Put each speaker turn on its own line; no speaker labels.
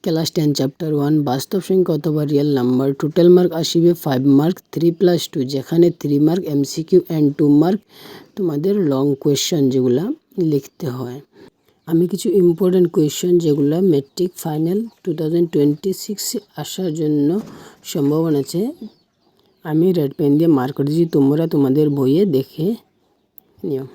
Class 10 chapter 1 বাস্তব সংখ্যা অথবা রিয়েল নাম্বার। টোটাল মার্ক আসবে 5 মার্ক 3+2, যেখানে 3 মার্ক এমসিকিউ অ্যান্ড 2 মার্ক তোমাদের লং কোয়েশ্চেন যেগুলা লিখতে হয়। আমি কিছু ইম্পর্টেন্ট কোয়েশ্চেন যেগুলো ম্যাট্রিক ফাইনাল 2026 আসার জন্য সম্ভাবনা আছে, আমি রেড পেন দিয়ে মার্ক করে দিয়েছি, তোমরা তোমাদের বইয়ে দেখে নিও।